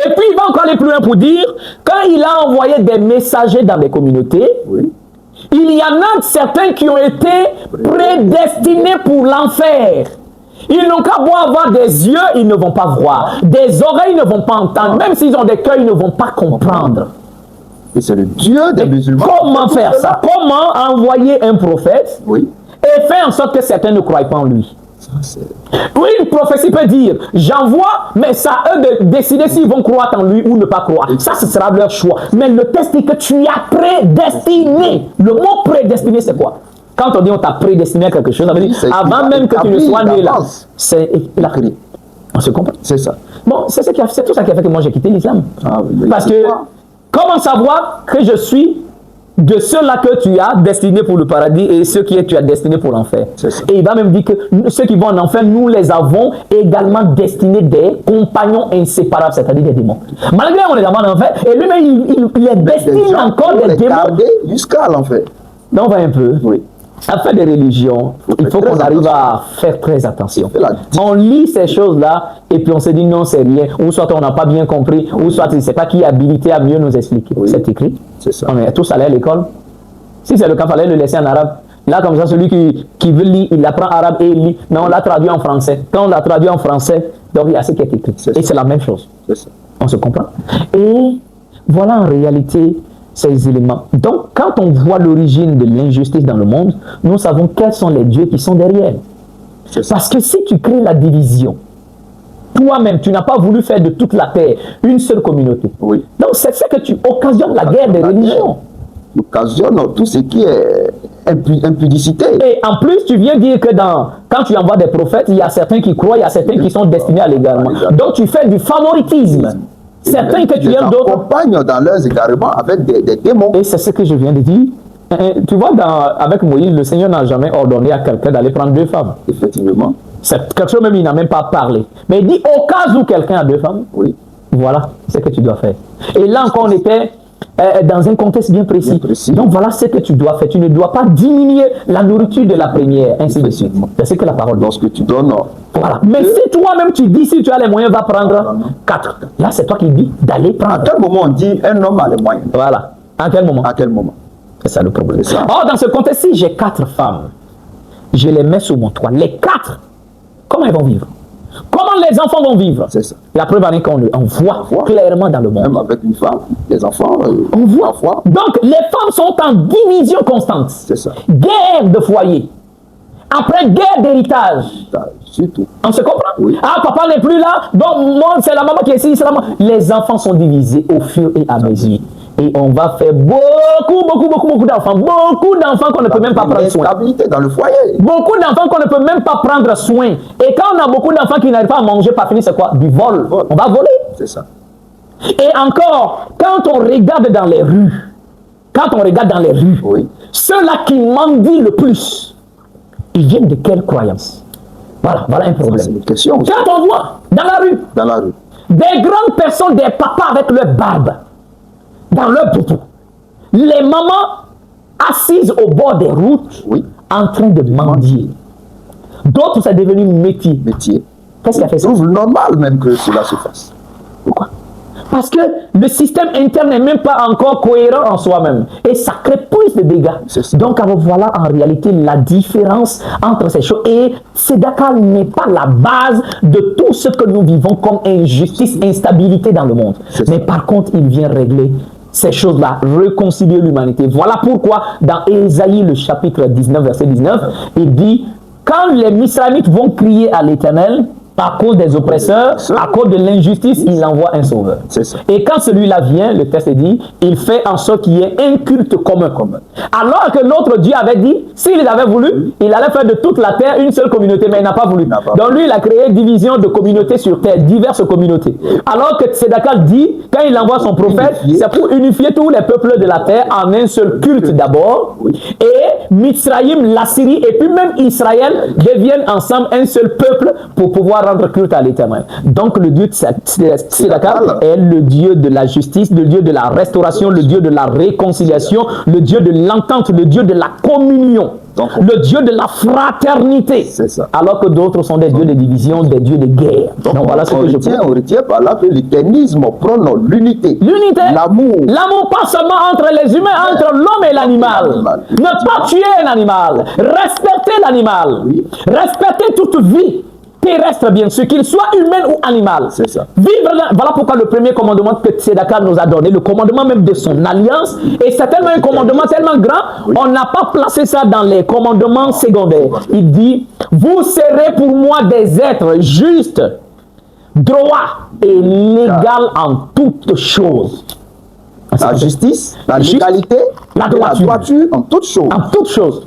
Et puis il va encore aller plus loin pour dire, quand il a envoyé des messagers dans des communautés, il y en a certains qui ont été prédestinés pour l'enfer. Ils n'ont qu'à beau avoir des yeux, ils ne vont pas voir. Des oreilles, ils ne vont pas entendre. Même s'ils ont des cœurs, ils ne vont pas comprendre. Et c'est le Dieu des musulmans. Comment faire ça? Comment envoyer un prophète et faire en sorte que certains ne croient pas en lui? Oui, une prophétie peut dire, j'envoie, mais ça à eux de décider s'ils vont croire en lui ou ne pas croire. Ça, ce sera leur choix. Mais le test est que tu as prédestiné. Le mot prédestiné, c'est quoi? Quand on dit on t'a prédestiné à quelque chose, ça veut dire avant même que tu ne sois né là, c'est la créé. On se comprend? C'est ça. Bon, c'est tout ça qui a fait que moi j'ai quitté l'islam. Parce que comment savoir que je suis de ceux-là que tu as destinés pour le paradis et ceux que tu as destinés pour l'enfer? Et il va même dire que ceux qui vont en enfer, nous les avons également destinés des compagnons inséparables, c'est-à-dire des démons. Malgré on est dans l'enfer, et lui-même il est destiné encore des démons. Jusqu'à l'enfer. Donc on va un peu. Afin des religions, il faut qu'on arrive à faire très attention. On lit ces choses-là et puis on se dit non, c'est rien. Ou soit on n'a pas bien compris, ou soit c'est pas qui est habilité à mieux nous expliquer. C'est écrit. On est tous allés à l'école. Si c'est le cas, il fallait le laisser en arabe. Là, comme ça, celui qui veut lire, il apprend arabe et il lit. Mais on l'a traduit en français. Quand on l'a traduit en français, donc il y a ce qui est écrit. Et c'est la même chose. On se comprend. Et voilà en réalité ces éléments. Donc, quand on voit l'origine de l'injustice dans le monde, nous savons quels sont les dieux qui sont derrière. Parce que si tu crées la division, toi-même, tu n'as pas voulu faire de toute la terre une seule communauté. Oui. Donc, c'est ce que tu occasionnes la guerre des religions. Tu occasionnes tout ce qui est impudicité. Et en plus, tu viens dire que quand tu envoies des prophètes, il y a certains qui croient, il y a certains qui sont destinés à l'égarement. Donc, tu fais du favoritisme. Certains que tu aimes, d'autres accompagnent dans leurs égarements avec des démons. Et c'est ce que je viens de dire. Tu vois, avec Moïse, le Seigneur n'a jamais ordonné à quelqu'un d'aller prendre 2 femmes. Effectivement. C'est quelque chose même, il n'a même pas parlé. Mais il dit, au cas où quelqu'un a 2 femmes, oui. Voilà ce que tu dois faire. Et là encore, on était dans un contexte bien précis. Donc voilà ce que tu dois faire. Tu ne dois pas diminuer la nourriture de la première, ainsi de suite. C'est ce que la parole dit. Lorsque tu donnes... Voilà. Mais si toi-même tu dis, si tu as les moyens, va prendre 4. Là, c'est toi qui dis d'aller prendre. À quel moment on dit un homme a les moyens? Voilà. À quel moment? À quel moment? C'est ça le problème. Or, dans ce contexte-ci, j'ai 4 femmes. Je les mets sous mon toit. Les 4, comment elles vont vivre? Comment les enfants vont vivre? C'est ça. La preuve en est qu'on voit clairement dans le monde. Même avec une femme, les enfants, on voit. Donc, les femmes sont en division constante. C'est ça. Guerre de foyer. Après, guerre d'héritage. Surtout. On se comprend? Oui. Ah, papa n'est plus là. Donc, moi, c'est la maman qui est ici. Les enfants sont divisés au fur et à mesure. Et on va faire beaucoup d'enfants. Beaucoup d'enfants qu'on ne peut même pas prendre soin. Stabilité dans le foyer. Beaucoup d'enfants qu'on ne peut même pas prendre soin. Et quand on a beaucoup d'enfants qui n'arrivent pas à manger, pas finir, c'est quoi? Du vol. On va voler. C'est ça. Et encore, quand on regarde dans les rues, oui. Ceux-là qui mendient le plus, ils viennent de quelle croyance? Voilà un problème. C'est une question. Quand on voit dans la rue, des grandes personnes, des papas avec leur barbe, dans leur boubou, les mamans assises au bord des routes, oui, en train de mendier. D'autres, c'est devenu métier. Qu'est-ce qui a fait ça? Je trouve normal même que cela se fasse. Pourquoi? Parce que le système interne n'est même pas encore cohérent en soi-même. Et ça crée plus de dégâts. Donc, alors voilà en réalité la différence entre ces choses. Et Tzedaka n'est pas la base de tout ce que nous vivons comme injustice, instabilité dans le monde. Mais par contre, il vient régler ces choses-là, réconcilier l'humanité. Voilà pourquoi dans Ésaïe, le chapitre 19, verset 19, il dit, quand les Misraimites vont crier à l'Éternel, à cause des oppresseurs, à cause de l'injustice, il envoie un sauveur. Et quand celui-là vient, le texte dit, il fait en sorte qu'il y ait un culte commun. Alors que notre Dieu avait dit, s'il avait voulu, il allait faire de toute la terre une seule communauté, mais il n'a pas voulu. Donc lui, il a créé division de communautés sur terre, diverses communautés. Alors que Tzedaka dit, quand il envoie son prophète, c'est pour unifier tous les peuples de la terre en un seul culte d'abord. Et Mitzrayim, l'Assyrie, et puis même Israël deviennent ensemble un seul peuple pour pouvoir rendre culte à l'Éternel. Donc le Dieu Tzedaka est le Dieu de la justice, le Dieu de la restauration, le Dieu de la réconciliation, le Dieu de l'entente, le Dieu de la communion, le Dieu de la fraternité. Alors que d'autres sont des dieux de division, des dieux de guerre. Donc voilà ce que je pense. On retient par là que l'éternisme prône l'unité. L'unité. L'amour. L'amour pas seulement entre les humains, entre l'homme et l'animal. Ne pas tuer un animal. Respecter l'animal. Respecter toute vie terrestre, bien sûr, qu'il soit humain ou animal. Vivre là, voilà pourquoi le premier commandement que Tzedaka nous a donné, le commandement même de son alliance, et c'est tellement un commandement tellement grand, on n'a pas placé ça dans les commandements secondaires. Il dit, vous serez pour moi des êtres justes, droits et légaux en toutes choses. La justice, la légalité, la droiture en toutes choses. En toutes choses.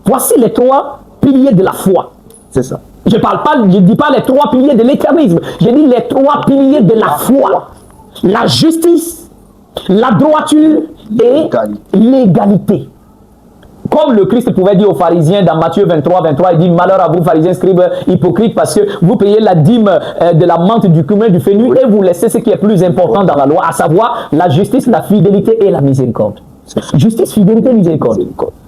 Voici les 3 piliers de la foi. C'est ça. Je ne dis pas les 3 piliers de l'éternisme. Je dis les 3 piliers de la foi. La justice, la droiture et l'égalité. Comme le Christ pouvait dire aux pharisiens dans Matthieu 23, il dit, malheur à vous pharisiens, scribes, hypocrites, parce que vous payez la dîme de la menthe, du cumin, du fenouil, et vous laissez ce qui est plus important dans la loi, à savoir la justice, la fidélité et la miséricorde. Justice, fidélité, miséricorde.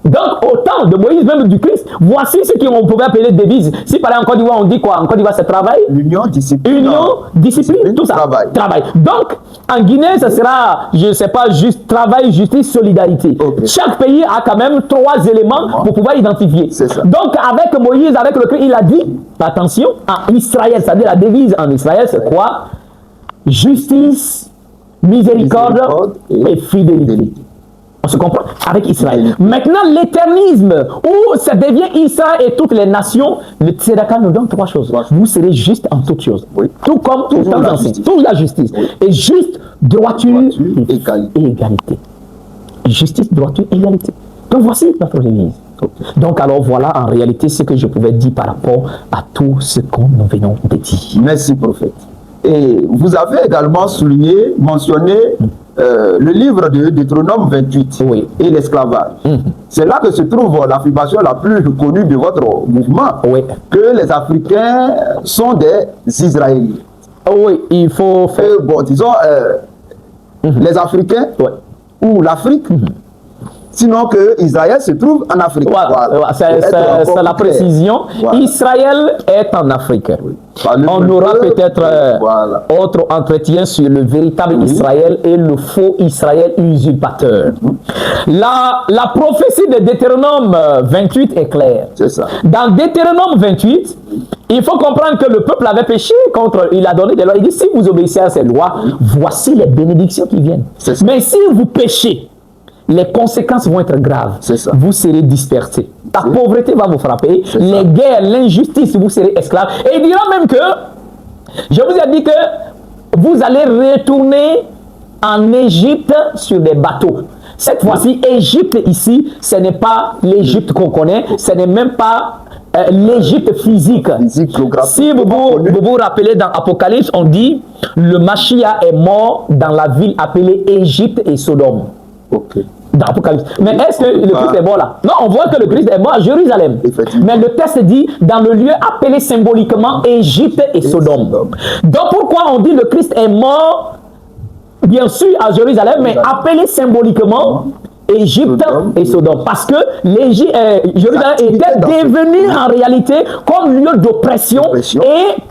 Donc, au temps de Moïse, même du Christ, voici ce qu'on pouvait appeler devise. Si par exemple en Côte d'Ivoire, on dit quoi? En Côte d'Ivoire, c'est travail. L'union, discipline. Union, discipline, tout ça. Travail. Donc, en Guinée, ce sera, je ne sais pas, juste travail, justice, solidarité. Chaque pays a quand même 3 éléments pour pouvoir identifier. Donc, avec Moïse, avec le Christ, il a dit, attention, en Israël, c'est-à-dire la devise en Israël, c'est quoi? Justice, miséricorde et fidélité. On se comprend? Avec Israël. Maintenant, l'éternisme, où ça devient Israël et toutes les nations, le Tzedaka nous donne trois choses. Vous serez juste en toutes choses. Oui. Tout comme tout le temps ancien. Toute la justice. Oui. Et juste, droiture et égalité. Justice, droiture, égalité. Donc voici notre Église. Okay. Donc alors voilà en réalité ce que je pouvais dire par rapport à tout ce que nous venons de dire. Merci prophète. Et vous avez également souligné, mentionné le livre de Deutéronome 28 oui. et l'esclavage. C'est là que se trouve l'affirmation la plus connue de votre mouvement, oui. que les Africains sont des Israéliens. Oui, il faut faire... bon, disons, les Africains ou l'Afrique, sinon que Israël se trouve en Afrique. Voilà. C'est la précision. Voilà. Israël est en Afrique. Oui. On aura peut-être autre entretien sur le véritable Israël et le faux Israël usurpateur. La prophétie de Deutéronome 28 est claire. C'est ça. Dans Deutéronome 28, il faut comprendre que le peuple avait péché contre, il a donné des lois. Il dit, si vous obéissez à ces lois, voici les bénédictions qui viennent. Mais si vous péchez, les conséquences vont être graves. Vous serez dispersés. La pauvreté va vous frapper. Les guerres, l'injustice, vous serez esclaves. Et il dira même que, je vous ai dit que vous allez retourner en Égypte sur des bateaux. Cette fois-ci, Égypte ici, ce n'est pas l'Égypte qu'on connaît, ce n'est même pas l'Égypte physique. Si vous vous rappelez dans Apocalypse, on dit le Mashiach est mort dans la ville appelée Égypte et Sodome. Dans Apocalypse. Mais est-ce que le Christ est mort là? Non, on voit que le Christ est mort à Jérusalem. Mais le texte dit dans le lieu appelé symboliquement Égypte et Sodome. Donc pourquoi on dit le Christ est mort, bien sûr à Jérusalem, mais appelé symboliquement Égypte et Sodome, parce que Jérusalem était devenu en réalité comme lieu d'oppression et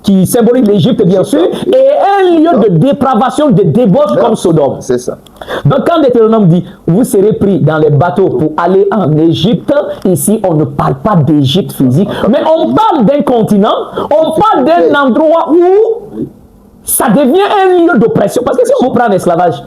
qui symbolise l'Égypte bien sûr, et un lieu de dépravation, de débauche comme Sodome. C'est ça. Donc quand Deutéronome dit vous serez pris dans les bateaux pour aller en Égypte, ici on ne parle pas d'Égypte physique, mais on parle d'un continent, on parle d'un endroit où ça devient un lieu d'oppression, parce que si on vous prend en esclavage,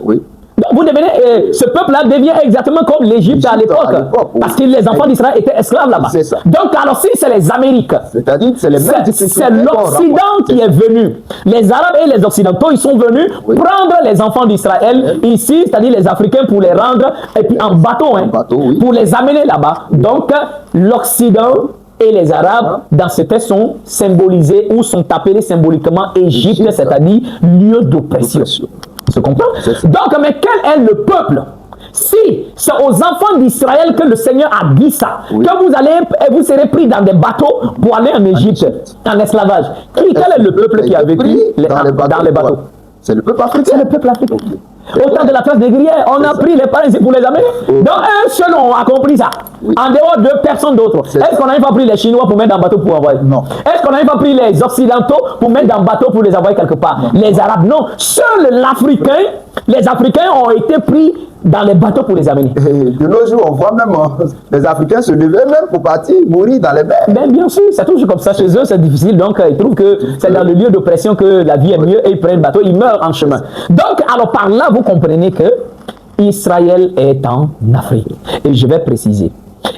vous devenez, ce peuple-là devient exactement comme l'Égypte à l'époque, parce que les enfants d'Israël étaient esclaves là-bas. Donc, alors si c'est les Amériques, c'est l'Occident qui est venu. Les Arabes et les Occidentaux, ils sont venus prendre les enfants d'Israël ici, c'est-à-dire les Africains, pour les rendre, et puis en bateau, pour les amener là-bas. Donc, l'Occident et les Arabes, dans ce texte, sont symbolisés ou sont appelés symboliquement Égypte, c'est-à-dire lieu d'oppression. Se comprend? Donc, mais quel est le peuple? Si c'est aux enfants d'Israël que le Seigneur a dit ça, que vous serez pris dans des bateaux pour aller en Égypte, en esclavage. Quel est le peuple qui a vécu dans les bateaux? C'est le peuple africain. C'est le peuple africain. Au temps de la trace des grillères, on a pris les parents ici pour les amener. Donc un seul a compris ça. En dehors de personne d'autre. Est-ce qu'on n'a pas pris les Chinois pour mettre dans le bateau pour envoyer? Non. Est-ce qu'on n'a pas pris les Occidentaux pour mettre dans le bateau pour les envoyer quelque part? Non. Les Arabes, non. Seul l'Africain, les Africains ont été pris dans les bateaux pour les amener. Et de nos jours, on voit même les Africains se lever même pour partir mourir dans les mers. Ben, bien sûr, c'est toujours comme ça. Chez eux, c'est difficile. Donc, ils trouvent que c'est dans le lieu d'oppression que la vie est mieux et ils prennent le bateau, ils meurent en chemin. Donc, alors par là, vous comprenez que Israël est en Afrique. Et je vais préciser.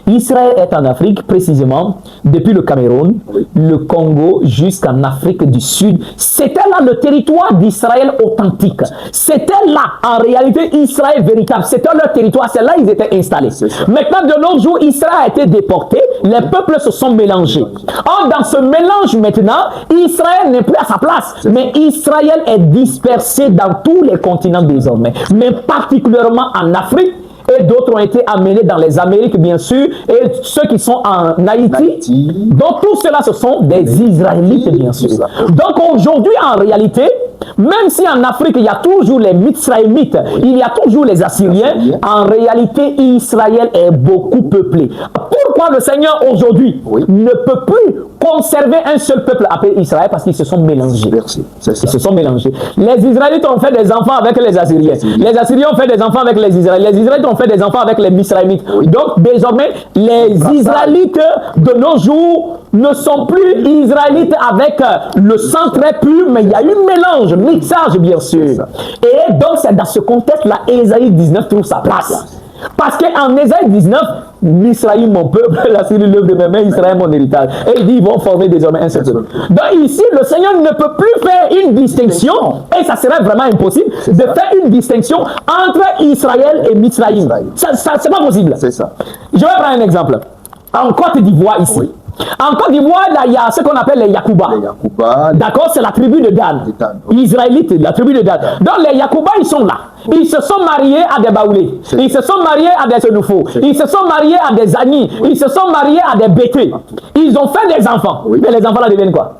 Israël est en Afrique, précisément, depuis le Cameroun, le Congo, jusqu'en Afrique du Sud. C'était là le territoire d'Israël authentique. C'était là, en réalité, Israël véritable. C'était leur territoire, c'est là qu'ils étaient installés. Maintenant, de nos jours, Israël a été déporté, les peuples se sont mélangés. Or, dans ce mélange maintenant, Israël n'est plus à sa place, mais Israël est dispersé dans tous les continents désormais, mais particulièrement en Afrique. Et d'autres ont été amenés dans les Amériques, bien sûr, et ceux qui sont en Haïti. Donc, tout cela, ce sont des Israélites, bien sûr. Donc, aujourd'hui, en réalité, même si en Afrique, il y a toujours les Mitzraïmites, il y a toujours les Assyriens, en réalité, Israël est beaucoup peuplé. Pourquoi le Seigneur, aujourd'hui, ne peut plus conserver un seul peuple appelé Israël? Parce qu'ils se sont mélangés. Ils se sont mélangés. Les Israélites ont fait des enfants avec les Assyriens. Les Assyriens ont fait des enfants avec les Israélites. Les Israélites ont fait des enfants avec les Mitzraïmites. Donc, désormais, les Israélites de nos jours ne sont plus Israélites avec le sang très pur, mais il y a eu mélange, mixage, bien sûr. Et donc, c'est dans ce contexte-là, Ésaïe 19 trouve sa place. Parce qu'en Ésaïe 19, Israël mon peuple, la Syrie l'œuvre de mes mains, Israël mon héritage. Et il dit, ils vont former désormais un seul peuple. Donc ici, le Seigneur ne peut plus faire une distinction, et ça serait vraiment impossible, de faire une distinction entre Israël et Mizraïm. Ça, c'est pas possible. C'est ça. Je vais prendre un exemple. En Côte d'Ivoire ici. Oui. En Côte d'Ivoire, il y a ce qu'on appelle les Yakuba. Les Yakuba. D'accord, c'est la tribu de Dan. Israélite, la tribu de Dan. Donc les Yakuba, ils sont là. Ils se sont mariés à des Baoulés. Ils se sont mariés à des Senoufos. Ils se sont mariés à des Ani. Ils se sont mariés à des Bété. Ils ont fait des enfants. Oui. Mais les enfants là deviennent quoi?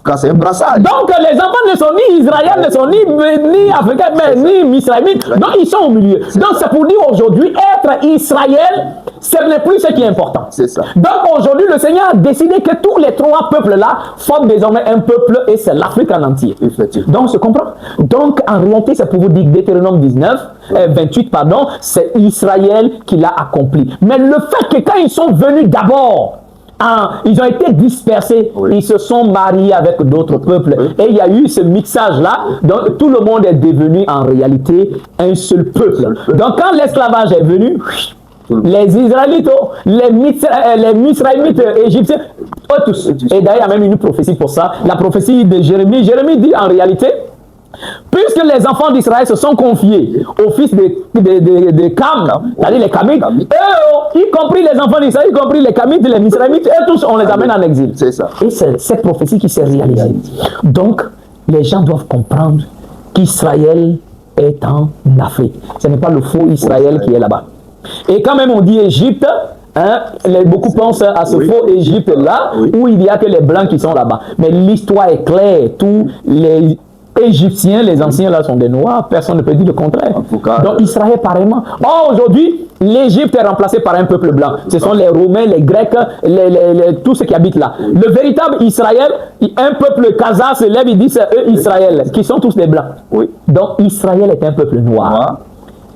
Quand c'est un brassage. Donc les enfants ne sont ni Israéliens, ne sont ni Africains, mais ni Mizraïmites. Donc ils sont au milieu. Donc c'est pour dire aujourd'hui, être Israël, ce n'est plus ce qui est important. C'est ça. Donc aujourd'hui, le Seigneur a décidé que tous les trois peuples-là forment désormais un peuple et c'est l'Afrique en entier. Effectivement. Donc, se comprend? Donc, en réalité, c'est pour vous dire que Deutéronome 28, pardon, c'est Israël qui l'a accompli. Mais le fait que quand ils sont venus d'abord, ils ont été dispersés, ils se sont mariés avec d'autres peuples. Et il y a eu ce mixage-là, donc tout le monde est devenu en réalité un seul peuple. Donc, quand l'esclavage est venu, les Israélites, les Mizraïmites égyptiens, tous. Et d'ailleurs, il y a même une prophétie pour ça. La prophétie de Jérémie. Jérémie dit en réalité, puisque les enfants d'Israël se sont confiés aux fils de Cam, c'est-à-dire les Camites, y compris les enfants d'Israël, y compris les Camites, les Mizraïmites, et tous, on les amène en exil. C'est ça. Et c'est cette prophétie qui s'est réalisée. Donc, les gens doivent comprendre qu'Israël est en Afrique. Ce n'est pas le faux Israël qui est là-bas. Et quand même on dit Égypte, beaucoup pensent à ce faux Égypte-là, où il n'y a que les Blancs qui sont là-bas. Mais l'histoire est claire, tous les Égyptiens, les anciens là sont des Noirs, personne ne peut dire le contraire. Donc Israël pareillement. Or aujourd'hui, l'Égypte est remplacée par un peuple blanc. Ce sont les Romains, les Grecs, tous ceux qui habitent là. Le véritable Israël, un peuple Kazakh se lève, il dit c'est eux Israël, qui sont tous des Blancs. Oui. Donc Israël est un peuple noir.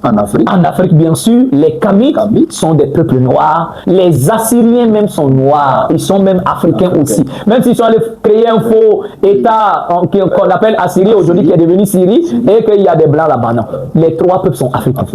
En Afrique, bien sûr, les Kamites sont des peuples noirs. Les Assyriens même sont noirs. Ils sont même africains aussi. Même s'ils sont allés créer un faux État qu'on appelle Assyrie aujourd'hui, qui est devenu Syrie, et qu'il y a des Blancs là-bas. Non. Les trois peuples sont africains.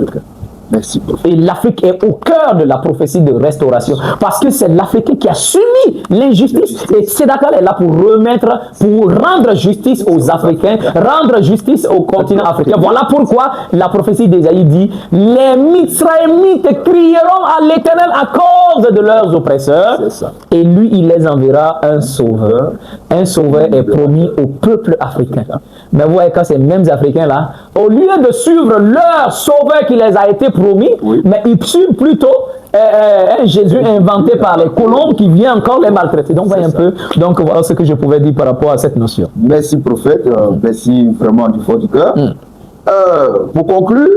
Merci. Et l'Afrique est au cœur de la prophétie de restauration. Parce que c'est l'Africain qui a subi l'injustice. Et Sédakal est là pour rendre justice aux Africains, rendre justice au continent africain. Voilà pourquoi la prophétie d'Ésaïe dit, les Mizraïmites crieront à l'Éternel à cause de leurs oppresseurs. Et lui, il les enverra un sauveur. Un sauveur est promis au peuple africain. Mais vous voyez, quand ces mêmes Africains-là, au lieu de suivre leur sauveur qui les a été promis, mais ils suivent plutôt un Jésus inventé par les colombes qui vient encore les maltraiter. Donc, voyez un peu. Donc, voilà ce que je pouvais dire par rapport à cette notion. Merci, prophète. Merci vraiment du fond du cœur. Pour conclure,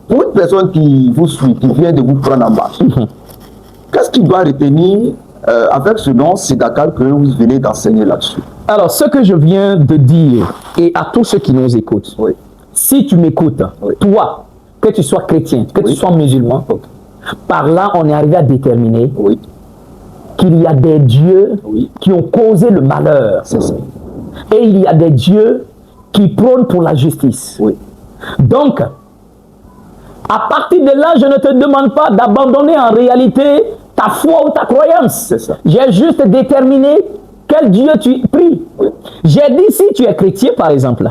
pour une personne qui vous suit, qui vient de vous prendre en marche, qu'est-ce qu'il doit retenir avec ce nom Sédakal que vous venez d'enseigner là-dessus? Alors, ce que je viens de dire, et à tous ceux qui nous écoutent, si tu m'écoutes, toi, que tu sois chrétien, que tu sois musulman, par là, on est arrivé à déterminer qu'il y a des dieux qui ont causé le malheur. Et il y a des dieux qui prônent pour la justice. Donc, à partir de là, je ne te demande pas d'abandonner en réalité ta foi ou ta croyance. J'ai juste déterminé quel Dieu tu pries. J'ai dit, si tu es chrétien, par exemple,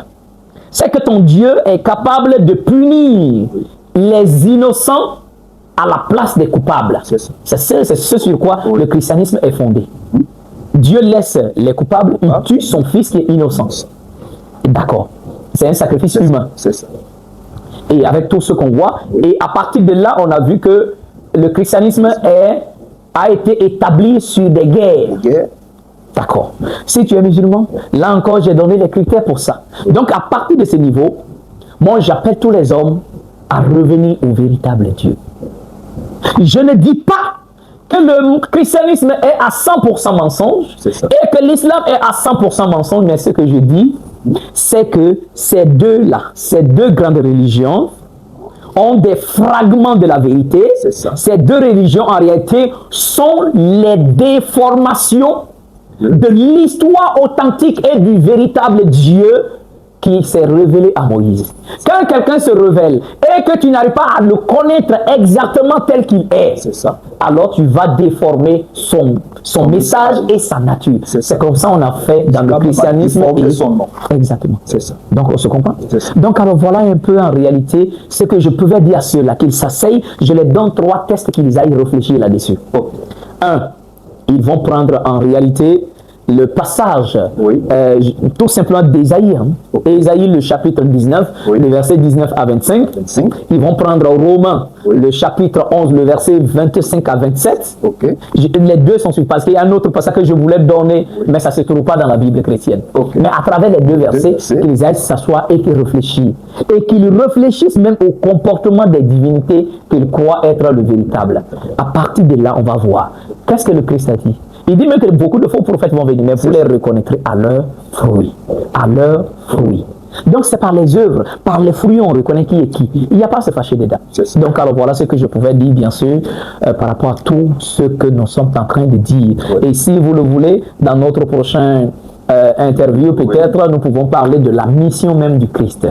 c'est que ton Dieu est capable de punir les innocents à la place des coupables. C'est ce sur quoi le christianisme est fondé. Dieu laisse les coupables, il tue son fils qui est innocent. D'accord. C'est un sacrifice humain. Et avec tout ce qu'on voit, et à partir de là, on a vu que le christianisme a été établi sur des guerres. D'accord. Si tu es musulman, là encore, j'ai donné les critères pour ça. Donc, à partir de ce niveau, moi, j'appelle tous les hommes à revenir au véritable Dieu. Je ne dis pas que le christianisme est à 100% mensonge et que l'islam est à 100% mensonge, mais ce que je dis, c'est que ces deux-là, ces deux grandes religions, ont des fragments de la vérité. Ces deux religions, en réalité, sont les déformations de l'histoire authentique et du véritable Dieu qui s'est révélé à Moïse. Quand quelqu'un se révèle et que tu n'arrives pas à le connaître exactement tel qu'il est, C'est ça. alors tu vas déformer son message et sa nature. C'est comme ça qu'on a fait dans le christianisme. Déformer son nom. Exactement. C'est ça. Donc on se comprend. C'est ça. Donc alors voilà un peu en réalité ce que je pouvais dire à ceux-là, qu'ils s'asseyent, je les donne 3 tests qu'ils aillent réfléchir là-dessus. Ok. 1. Ils vont prendre en réalité le passage, Oui. tout simplement d'Ésaïe. Ésaïe, le chapitre 19, Oui. le verset 19 à 25. 25. Ils vont prendre Romains, Oui. le chapitre 11, le verset 25 à 27. Ok. Les deux sont suivis parce qu'il y a un autre passage que je voulais donner, mais ça ne se trouve pas dans la Bible chrétienne. Ok. Mais à travers les deux versets, versets. qu'ils aillent s'asseoir et qu'ils réfléchissent. Et qu'ils réfléchissent même au comportement des divinités qu'ils croient être le véritable. À partir de là, on va voir. Qu'est-ce que le Christ a dit? Il dit même que beaucoup de faux prophètes vont venir, mais vous les reconnaîtrez à leurs fruits. À leurs fruits. Donc c'est par les œuvres, par les fruits, on reconnaît qui est qui. Il n'y a pas à se fâcher dedans. Donc alors voilà ce que je pouvais dire, bien sûr, par rapport à tout ce que nous sommes en train de dire. Oui. Et si vous le voulez, dans notre prochain interview, peut-être, nous pouvons parler de la mission même du Christ.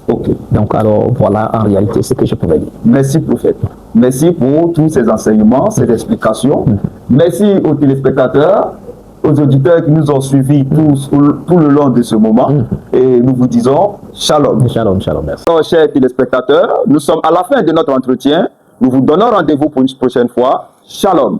Ok. Donc alors voilà en réalité ce que je pouvais dire. Merci, prophète. Merci pour tous ces enseignements, ces explications. Merci aux téléspectateurs, aux auditeurs qui nous ont suivis tout le long de ce moment. Et nous vous disons shalom. Shalom, shalom, merci. Alors, chers téléspectateurs, nous sommes à la fin de notre entretien. Nous vous donnons rendez-vous pour une prochaine fois. Shalom.